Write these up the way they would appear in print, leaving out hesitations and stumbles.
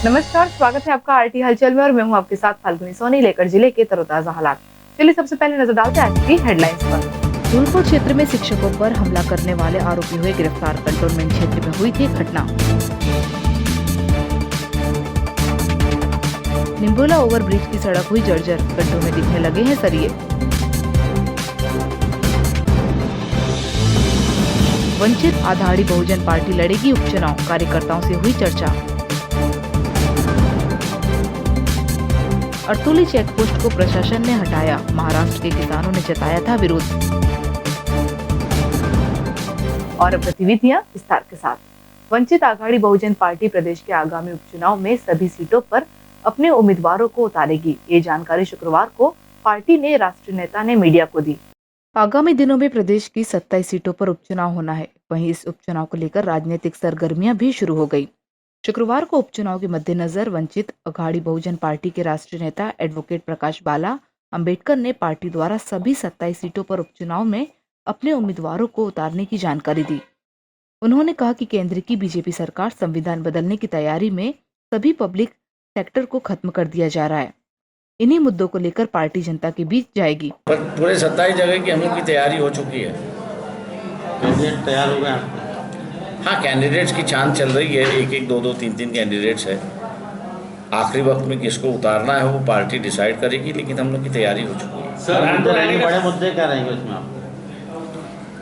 नमस्कार, स्वागत है आपका आरटी हलचल में और मैं हूं आपके साथ फाल्गुनी सोनी लेकर जिले के तरोताजा हालात। चलिए सबसे पहले नजर डालते हैं आज की हेडलाइंस पर। धूलपुर क्षेत्र में शिक्षकों पर हमला करने वाले आरोपी हुए गिरफ्तार। कंटोनमेंट क्षेत्र में हुई थी घटना। निम्बोला ओवरब्रिज की सड़क हुई जर्जर, गड्ढों में दिखने लगे हैं सरिये। वंचित आधाड़ी बहुजन पार्टी लड़ेगी उपचुनाव, कार्यकर्ताओं से हुई चर्चा। अरतोली चेकपोस्ट को प्रशासन ने हटाया, महाराष्ट्र के किसानों ने जताया था विरोध। और अब गतिविधियां विस्तार के साथ। वंचित आघाड़ी बहुजन पार्टी प्रदेश के आगामी उपचुनाव में सभी सीटों पर अपने उम्मीदवारों को उतारेगी। ये जानकारी शुक्रवार को पार्टी ने राष्ट्रीय नेता ने मीडिया को दी। आगामी दिनों में प्रदेश की 27 सीटों पर उपचुनाव होना है। वहीं इस उपचुनाव को लेकर राजनीतिक सरगर्मियां भी शुरू हो गई। शुक्रवार को उपचुनाव के मद्देनजर वंचित अघाड़ी बहुजन पार्टी के राष्ट्रीय नेता एडवोकेट प्रकाश बाला अंबेडकर ने पार्टी द्वारा सभी 27 सीटों पर उपचुनाव में अपने उम्मीदवारों को उतारने की जानकारी दी। उन्होंने कहा कि केंद्र की बीजेपी सरकार संविधान बदलने की तैयारी में सभी पब्लिक सेक्टर को खत्म कर दिया जा रहा है। इन्हीं मुद्दों को लेकर पार्टी जनता के बीच जाएगी। पर पूरे 27 जगह की हम लोग की तैयारी हो चुकी है। कैंडिडेट तैयार हो गया? हाँ, कैंडिडेट्स की छान चल रही है। एक एक दो दो तीन तीन कैंडिडेट्स है। आखिरी वक्त में किसको उतारना है वो पार्टी डिसाइड करेगी, लेकिन हम लोग की तैयारी हो चुकी है। बड़े मुद्दे क्या रहेंगे उसमें आप?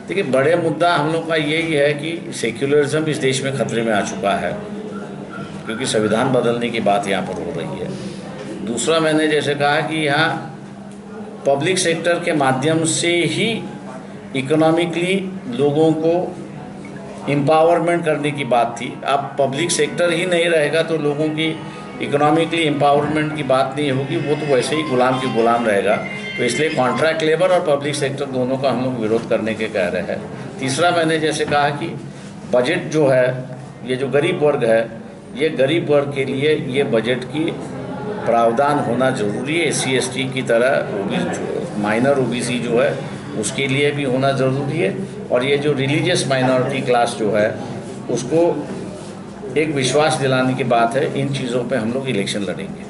देखिए, बड़े मुद्दा हम लोग का यही है कि सेक्युलरिज्म इस देश में खतरे में आ चुका है, क्योंकि संविधान बदलने की बात यहाँ पर हो रही है। दूसरा, मैंने जैसे कहा कि यहाँ पब्लिक सेक्टर के माध्यम से ही इकोनॉमिकली लोगों को एम्पावरमेंट करने की बात थी। अब पब्लिक सेक्टर ही नहीं रहेगा तो लोगों की इकोनॉमिकली एम्पावरमेंट की बात नहीं होगी, वो तो वैसे ही गुलाम की गुलाम रहेगा। तो इसलिए कॉन्ट्रैक्ट लेबर और पब्लिक सेक्टर दोनों का हम लोग विरोध करने के कह रहे हैं। तीसरा, मैंने जैसे कहा कि बजट जो है, ये जो गरीब वर्ग है, ये गरीब वर्ग के लिए ये बजट की प्रावधान होना ज़रूरी है। SC ST की तरह माइनर OBC जो है उसके लिए भी होना ज़रूरी है। और ये जो रिलीजियस माइनॉरिटी क्लास जो है उसको एक विश्वास दिलाने की बात है। इन चीज़ों पे हम लोग इलेक्शन लड़ेंगे।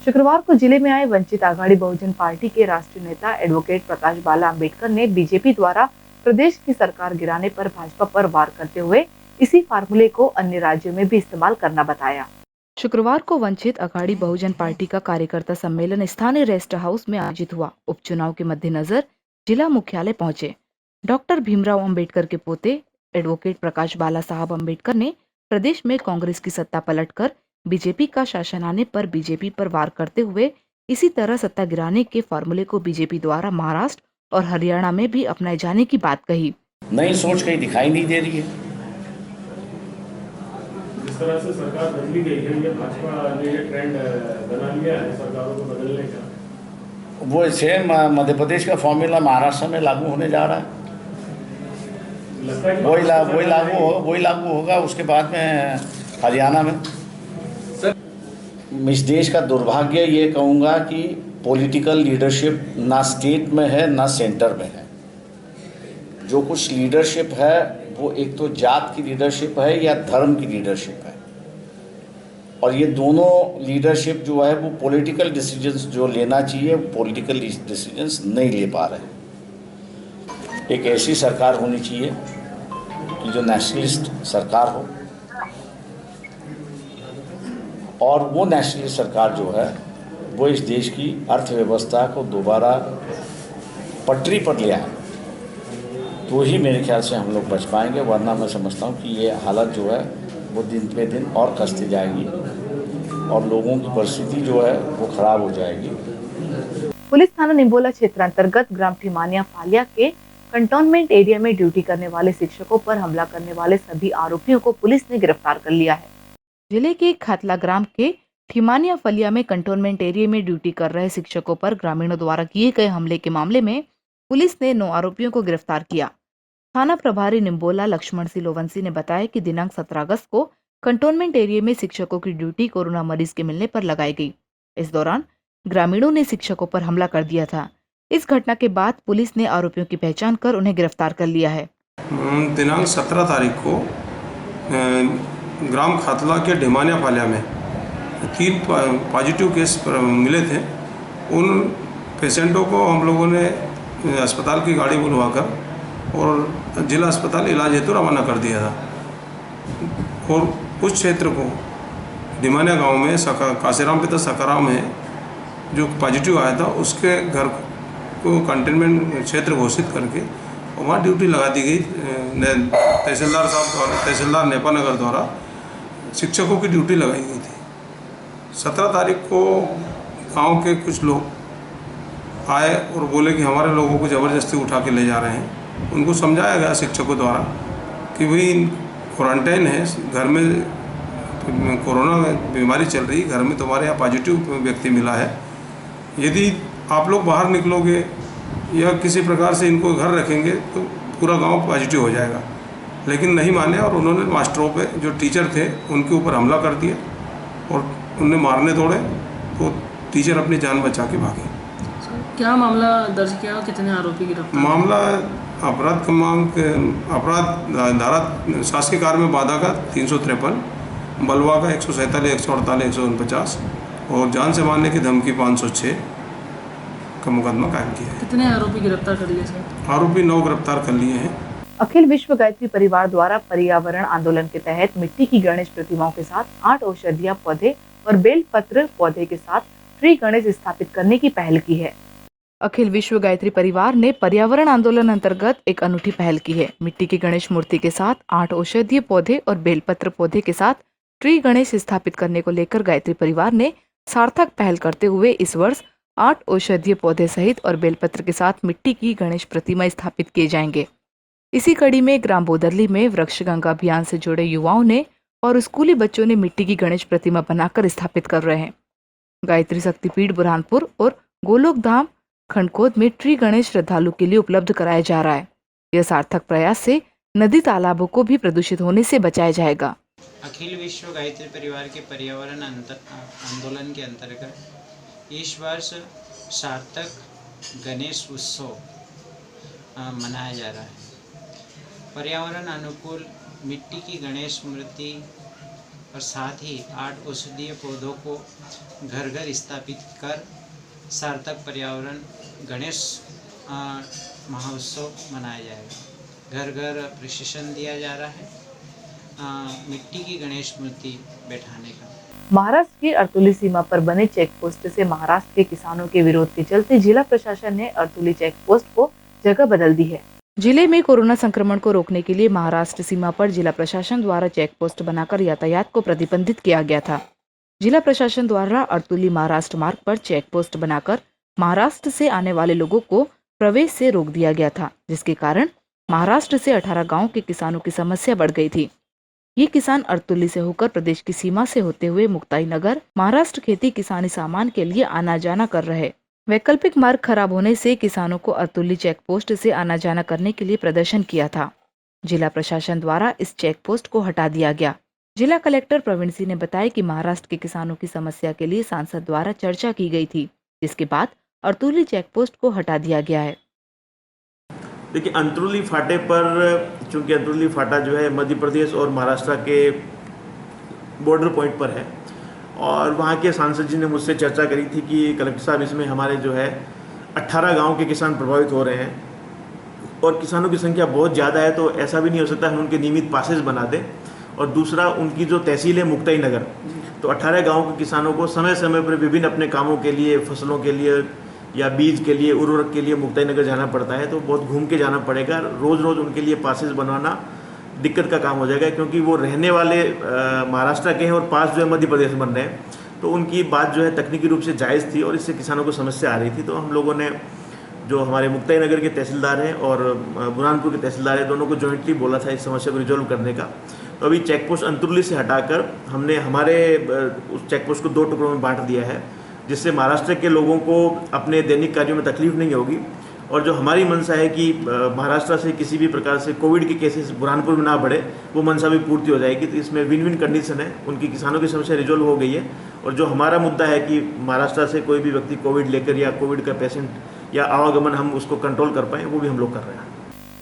शुक्रवार को जिले में आए वंचित आघाड़ी बहुजन पार्टी के राष्ट्रीय नेता एडवोकेट प्रकाश बाला अंबेडकर ने बीजेपी द्वारा प्रदेश की सरकार गिराने पर भाजपा पर वार करते हुए इसी फार्मूले को अन्य राज्यों में भी इस्तेमाल करना बताया। शुक्रवार को वंचित अघाड़ी बहुजन पार्टी का कार्यकर्ता सम्मेलन स्थानीय रेस्ट हाउस में आयोजित हुआ। उपचुनाव के मद्देनजर जिला मुख्यालय पहुंचे डॉक्टर भीमराव अंबेडकर के पोते एडवोकेट प्रकाश बाला साहब अंबेडकर ने प्रदेश में कांग्रेस की सत्ता पलटकर बीजेपी का शासन आने पर बीजेपी पर वार करते हुए इसी तरह सत्ता गिराने के फार्मूले को बीजेपी द्वारा महाराष्ट्र और हरियाणा में भी अपनाए जाने की बात कही। नई सोच कहीं दिखाई नहीं दे रही है। जिस तरह से सरकार बदली गई है, ये भाजपा ने ये ट्रेंड बना लिया है सरकारों को बदलने का। वो सेम मध्य प्रदेश का फॉर्मूला महाराष्ट्र में लागू होने जा रहा है। वही लागू होगा उसके बाद में हरियाणा में। इस देश का दुर्भाग्य ये कहूँगा कि पॉलिटिकल लीडरशिप ना स्टेट में है ना सेंटर में है। जो कुछ लीडरशिप है वो एक तो जात की लीडरशिप है या धर्म की लीडरशिप है, और ये दोनों लीडरशिप जो है वो पॉलिटिकल डिसीजंस जो लेना चाहिए पॉलिटिकल डिसीजंस नहीं ले पा रहे। एक ऐसी सरकार होनी चाहिए कि जो नेशनलिस्ट सरकार हो, और वो नेशनलिस्ट सरकार जो है वो इस देश की अर्थव्यवस्था को दोबारा पटरी पर ले आए, तो ही मेरे ख्याल से हम लोग बच पाएंगे। वरना मैं समझता हूँ कि ये हालत जो है वो दिन पे दिन और कसती जाएगी और लोगों की परिस्थिति जो है वो खराब हो जाएगी। पुलिस थाना निम्बोला क्षेत्र अंतर्गत ग्राम ठिमानिया फालिया के कंटोनमेंट एरिया में ड्यूटी करने वाले शिक्षकों पर हमला करने वाले सभी आरोपियों को पुलिस ने गिरफ्तार कर लिया है। जिले के खातला ग्राम के ठिमानिया फलिया में कंटोनमेंट एरिया में ड्यूटी कर रहे शिक्षकों पर ग्रामीणों द्वारा किए गए हमले के मामले में पुलिस ने 9 आरोपियों को गिरफ्तार किया। थाना प्रभारी निम्बोला लक्ष्मण सिलोवंशी ने बताया कि दिनांक 17 अगस्त को कंटोनमेंट एरिया में शिक्षकों की ड्यूटी कोरोना मरीज के मिलने पर लगाई गई। इस दौरान ग्रामीणों ने शिक्षकों पर हमला कर दिया था। इस घटना के बाद पुलिस ने आरोपियों की पहचान कर उन्हें गिरफ्तार कर लिया है। दिनांक 17 तारीख को ग्राम खातला के ढिमानिया फालिया में 3 पॉजिटिव केस मिले थे। उन पेशेंटों को हम लोगों ने अस्पताल की गाड़ी बुलवाकर और जिला अस्पताल इलाज हेतु रवाना कर दिया था। और उस क्षेत्र को डिमानिया गांव में काशीराम पिता सकाराम में जो पॉजिटिव आया था उसके घर को कंटेनमेंट क्षेत्र घोषित करके वहाँ ड्यूटी लगा दी गई। तहसीलदार साहब द्वारा, तहसीलदार नेपानगर द्वारा शिक्षकों की ड्यूटी लगाई गई थी। 17 तारीख को गांव के कुछ लोग आए और बोले कि हमारे लोगों को ज़बरदस्ती उठा के ले जा रहे हैं। उनको समझाया गया शिक्षकों द्वारा कि भाई क्वारंटाइन है, घर में कोरोना बीमारी चल रही, घर में तुम्हारे यहाँ पॉजिटिव व्यक्ति मिला है, यदि आप लोग बाहर निकलोगे या किसी प्रकार से इनको घर रखेंगे तो पूरा गांव पॉजिटिव हो जाएगा। लेकिन नहीं माने और उन्होंने मास्टरों पे, जो टीचर थे, उनके ऊपर हमला कर दिया और उन्हें मारने दौड़े तो टीचर अपनी जान बचा के भागे। क्या मामला दर्ज किया, कितने आरोपी गिरफ्तार? मामला अपराध क्रमांक अपराध धारा शासकीय कार्य में बाधा का 353, बलवा का 147, 148, 149 और जान से मारने की धमकी 506 का मुकदमा कायम किया है। कितने आरोपी गिरफ्तार कर लिए सर? आरोपी 9 गिरफ्तार कर लिए हैं। अखिल विश्व गायत्री परिवार द्वारा पर्यावरण आंदोलन के तहत मिट्टी की गणेश प्रतिमाओं के साथ 8 औषधीय पौधे और बेलपत्र पौधे के साथ ट्री गणेश स्थापित करने की पहल की है। अखिल विश्व गायत्री परिवार ने पर्यावरण आंदोलन अंतर्गत एक अनूठी पहल की है। मिट्टी की गणेश मूर्ति के साथ 8 औषधीय पौधे और बेलपत्र पौधे के साथ ट्री गणेश स्थापित करने को लेकर गायत्री परिवार ने सार्थक पहल करते हुए इस वर्ष 8 औषधीय पौधे सहित और बेलपत्र के साथ मिट्टी की गणेश प्रतिमा स्थापित किए जाएंगे। इसी कड़ी में ग्राम बोदरली में वृक्ष गंगा अभियान से जुड़े युवाओं ने और स्कूली बच्चों ने मिट्टी की गणेश प्रतिमा बनाकर स्थापित कर रहे हैं। गायत्री शक्तिपीठ बुरहानपुर और गोलोक धाम खंडकोद में ट्री गणेश श्रद्धालु के लिए उपलब्ध कराया जा रहा है। यह सार्थक प्रयास से नदी तालाबों को भी प्रदूषित होने से बचाया जाएगा। अखिल विश्व गायत्री परिवार के पर्यावरण आंदोलन के अंतर्गत इस वर्ष सार्थक गणेश उत्सव मनाया जा रहा है। पर्यावरण अनुकूल मिट्टी की गणेश मूर्ति और साथ ही 8 औषधीय पौधों को घर घर स्थापित कर सार्थक पर्यावरण गणेश महोत्सव मनाया जाएगा। घर घर प्रशिक्षण दिया जा रहा है मिट्टी की गणेश मूर्ति बैठाने का। महाराष्ट्र की अर्तुली सीमा पर बने चेक पोस्ट से महाराष्ट्र के किसानों के विरोध के चलते जिला प्रशासन ने अर्तुली चेक पोस्ट को जगह बदल दी है। जिले में कोरोना संक्रमण को रोकने के लिए महाराष्ट्र सीमा पर जिला प्रशासन द्वारा चेक पोस्ट बनाकर यातायात को प्रतिबंधित किया गया था। जिला प्रशासन द्वारा अर्तुली महाराष्ट्र मार्ग पर चेक पोस्ट बनाकर महाराष्ट्र से आने वाले लोगों को प्रवेश से रोक दिया गया था, जिसके कारण महाराष्ट्र से 18 गाँव के किसानों की समस्या बढ़ गई थी। ये किसान अर्तुली से होकर प्रदेश की सीमा से होते हुए मुक्ताई नगर महाराष्ट्र खेती किसानी सामान के लिए आना जाना कर रहे। वैकल्पिक मार्ग खराब होने से किसानों को अर्तुली चेक पोस्ट से आना जाना करने के लिए प्रदर्शन किया था। जिला प्रशासन द्वारा इस चेक पोस्ट को हटा दिया गया। जिला कलेक्टर प्रवीण सिंह ने बताया कि महाराष्ट्र के किसानों की समस्या के लिए सांसद द्वारा चर्चा की गई थी, जिसके बाद अर्तुली चेक पोस्ट को हटा दिया गया है। देखिए, अंतरुली फाटे पर, चूंकि अंतरुली फाटा जो है मध्य प्रदेश और महाराष्ट्र के बॉर्डर पॉइंट पर है और वहाँ के सांसद जी ने मुझसे चर्चा करी थी कि कलेक्टर साहब, इसमें हमारे जो है 18 गांव के किसान प्रभावित हो रहे हैं और किसानों की संख्या बहुत ज़्यादा है, तो ऐसा भी नहीं हो सकता हम उनके नियमित पासेज बना दें। और दूसरा, उनकी जो तहसील है मुक्ताई नगर, तो 18 गाँव के किसानों को समय समय पर विभिन्न अपने कामों के लिए, फसलों के लिए या बीज के लिए, उर्वरक के लिए मुक्ताई नगर जाना पड़ता है, तो बहुत घूम के जाना पड़ेगा। रोज़ रोज़ उनके लिए पासेस बनवाना दिक्कत का काम हो जाएगा, क्योंकि वो रहने वाले महाराष्ट्र के हैं और पास जो है मध्य प्रदेश बन रहे हैं, तो उनकी बात जो है तकनीकी रूप से जायज़ थी और इससे किसानों को समस्या आ रही थी। तो हम लोगों ने, जो हमारे मुक्ताई नगर के तहसीलदार हैं और बुरहानपुर के तहसीलदार हैं, दोनों को जॉइंटली बोला था इस समस्या को रिजॉल्व करने का। तो अभी चेक पोस्ट अंतरुली से हटाकर हमने हमारे उस चेक पोस्ट को 2 टुकड़ों में बांट दिया है, जिससे महाराष्ट्र के लोगों को अपने दैनिक कार्यों में तकलीफ नहीं होगी। और जो हमारी मंशा है कि महाराष्ट्र से किसी भी प्रकार से कोविड के केसेस बुरहानपुर में ना बढ़े, वो मंशा भी पूर्ति हो जाएगी। तो इसमें विन विन कंडीशन है, उनकी किसानों की समस्या रिजॉल्व हो गई है। और जो हमारा मुद्दा है कि महाराष्ट्र से कोई भी व्यक्ति कोविड लेकर या कोविड का पेशेंट या आवागमन हम उसको कंट्रोल कर पाएँ, वो भी हम लोग कर रहे हैं।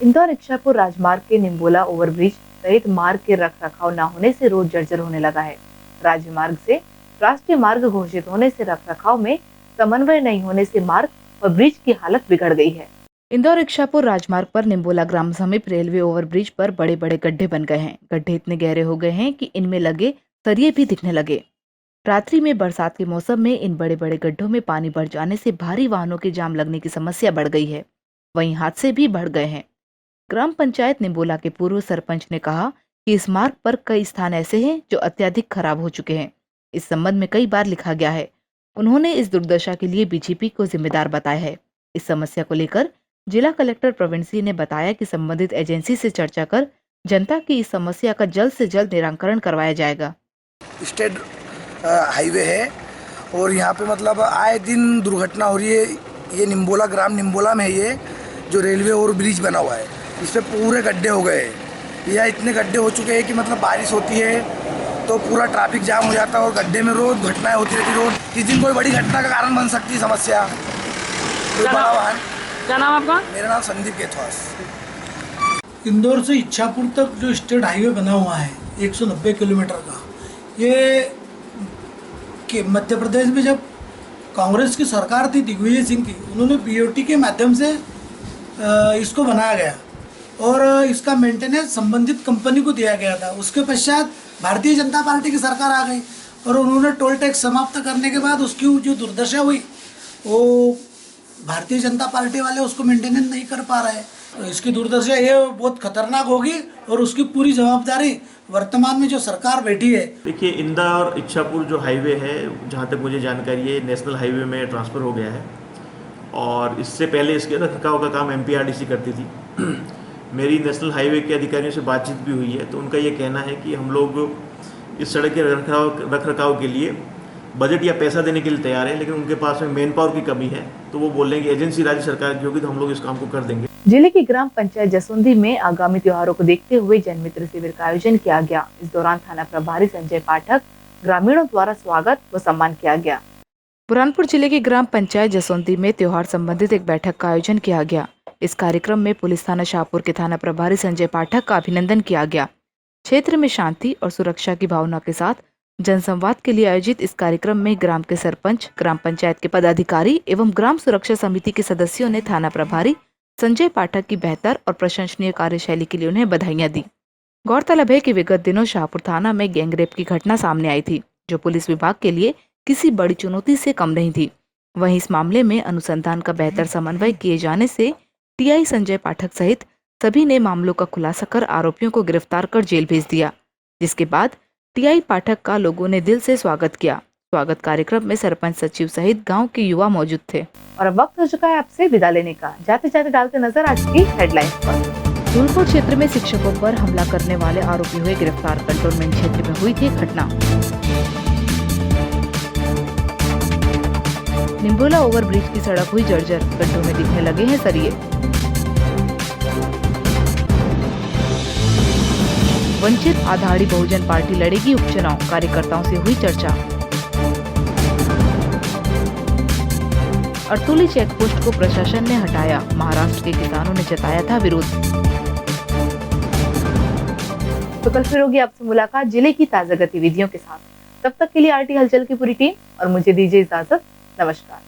इंदौर इच्छापुर राजमार्ग के निम्बोला ओवरब्रिज सहित मार्ग के रख रखाव न होने से रोड जर्जर होने लगा है। राजमार्ग से राष्ट्रीय मार्ग घोषित होने से रखरखाव में समन्वय नहीं होने से मार्ग और ब्रिज की हालत बिगड़ गई है। इंदौर इच्छापुर राजमार्ग पर निम्बोला ग्राम समीप रेलवे ओवरब्रिज पर बड़े बड़े गड्ढे बन गए हैं। गड्ढे इतने गहरे हो गए हैं कि इनमें लगे सरिये भी दिखने लगे। रात्रि में बरसात के मौसम में इन बड़े बड़े गड्ढों में पानी भर जाने से भारी वाहनों के जाम लगने की समस्या बढ़ गई है। वहीं हादसे भी बढ़ गए हैं। ग्राम पंचायत निम्बोला के पूर्व सरपंच ने कहा कि इस मार्ग पर कई स्थान ऐसे हैं जो अत्यधिक खराब हो चुके हैं। इस संबंध में कई बार लिखा गया है। उन्होंने इस दुर्दशा के लिए बीजेपी को जिम्मेदार बताया है। इस समस्या को लेकर जिला कलेक्टर प्रवीण सिंह ने बताया कि संबंधित एजेंसी से चर्चा कर जनता की इस समस्या का जल्द से जल्द निराकरण करवाया जाएगा। स्टेट हाईवे है और यहाँ पे मतलब आए दिन दुर्घटना हो रही है। ये निम्बोला ग्राम निम्बोला में है, ये जो रेलवे ओवर ब्रिज बना हुआ है, इस पे पूरे गड्ढे हो गए हैं। यहाँ इतने गड्ढे हो चुके हैं कि मतलब बारिश होती है तो पूरा ट्रैफिक जाम हो जाता है और गड्ढे में रोज घटनाएं होती रहती। रोज किस दिन कोई बड़ी घटना का कारण बन सकती है समस्या। कोई बड़ा वाहन। क्या नाम आपका? मेरा नाम संदीप केथवास। इंदौर से इच्छापुर तक जो स्टेट हाईवे बना हुआ है 190 किलोमीटर का, ये कि मध्य प्रदेश में जब कांग्रेस की सरकार थी दिग्विजय सिंह की, उन्होंने बीओटी के माध्यम से इसको बनाया गया और इसका मेंटेनेंस संबंधित कंपनी को दिया गया था। उसके पश्चात भारतीय जनता पार्टी की सरकार आ गई और उन्होंने टोल टैक्स समाप्त करने के बाद उसकी जो दुर्दशा हुई, वो भारतीय जनता पार्टी वाले उसको मेंटेनेंस नहीं कर पा रहे। तो इसकी दुर्दशा ये बहुत खतरनाक होगी और उसकी पूरी जवाबदारी वर्तमान में जो सरकार बैठी है। देखिए, इंदौर इच्छापुर जो हाईवे है, जहाँ तक मुझे जानकारी है, नेशनल हाईवे में ट्रांसफ़र हो गया है और इससे पहले इसके रखरखाव का काम एमपीआरडीसी करती थी। मेरी नेशनल हाईवे के अधिकारियों से बातचीत भी हुई है, तो उनका ये कहना है कि हम लोग इस सड़क के रखरखाव के लिए बजट या पैसा देने के लिए तैयार है, लेकिन उनके पास में मैन पावर की कमी है। तो वो बोल रहे हैं कि एजेंसी राज्य सरकार की होगी तो हम लोग इस काम को कर देंगे। जिले की ग्राम पंचायत जसोंदी में आगामी त्योहारों को देखते हुए जनमित्र शिविर का आयोजन किया गया। इस दौरान थाना प्रभारी संजय पाठक ग्रामीणों द्वारा स्वागत व सम्मान किया गया। बुरहानपुर जिले की ग्राम पंचायत जसोंदी में त्योहार संबंधित एक बैठक का आयोजन किया गया। इस कार्यक्रम में पुलिस थाना शाहपुर के थाना प्रभारी संजय पाठक का अभिनंदन किया गया। क्षेत्र में शांति और सुरक्षा की भावना के साथ जनसंवाद के लिए आयोजित इस कार्यक्रम में ग्राम के सरपंच, ग्राम पंचायत के पदाधिकारी एवं ग्राम सुरक्षा समिति के सदस्यों ने थाना प्रभारी संजय पाठक की बेहतर और प्रशंसनीय कार्यशैली के लिए उन्हें बधाइयां दी। गौरतलब है कि विगत दिनों शाहपुर थाना में गैंगरेप की घटना सामने आई थी, जो पुलिस विभाग के लिए किसी बड़ी चुनौती से कम नहीं थी। वहीं इस मामले में अनुसंधान का बेहतर समन्वय किए जाने से टीआई संजय पाठक सहित सभी ने मामलों का खुलासा कर आरोपियों को गिरफ्तार कर जेल भेज दिया, जिसके बाद टीआई पाठक का लोगों ने दिल से स्वागत किया। स्वागत कार्यक्रम में सरपंच सचिव सहित गांव के युवा मौजूद थे। और अब वक्त हो चुका है आपसे विदा लेने का। जाते जाते डालते नजर आज की हेडलाइंस पर। धूलपुर क्षेत्र में शिक्षकों पर हमला करने वाले आरोपी हुए गिरफ्तार। कंटोनमेंट क्षेत्र में हुई थी घटना। निम्बोला ओवरब्रिज की सड़क हुई जर्जर, गड्ढों में दिखने लगे हैं सरिये। वंचित आधाड़ी बहुजन पार्टी लड़ेगी उपचुनाव, कार्यकर्ताओं से हुई चर्चा। अरतुली चेकपोस्ट को प्रशासन ने हटाया, महाराष्ट्र के किसानों ने जताया था विरोध। तो कल फिर होगी आपसे मुलाकात जिले की ताजा गतिविधियों के साथ। तब तक के लिए आरटी हलचल की पूरी टीम और मुझे दीजिए इजाजत। नमस्कार।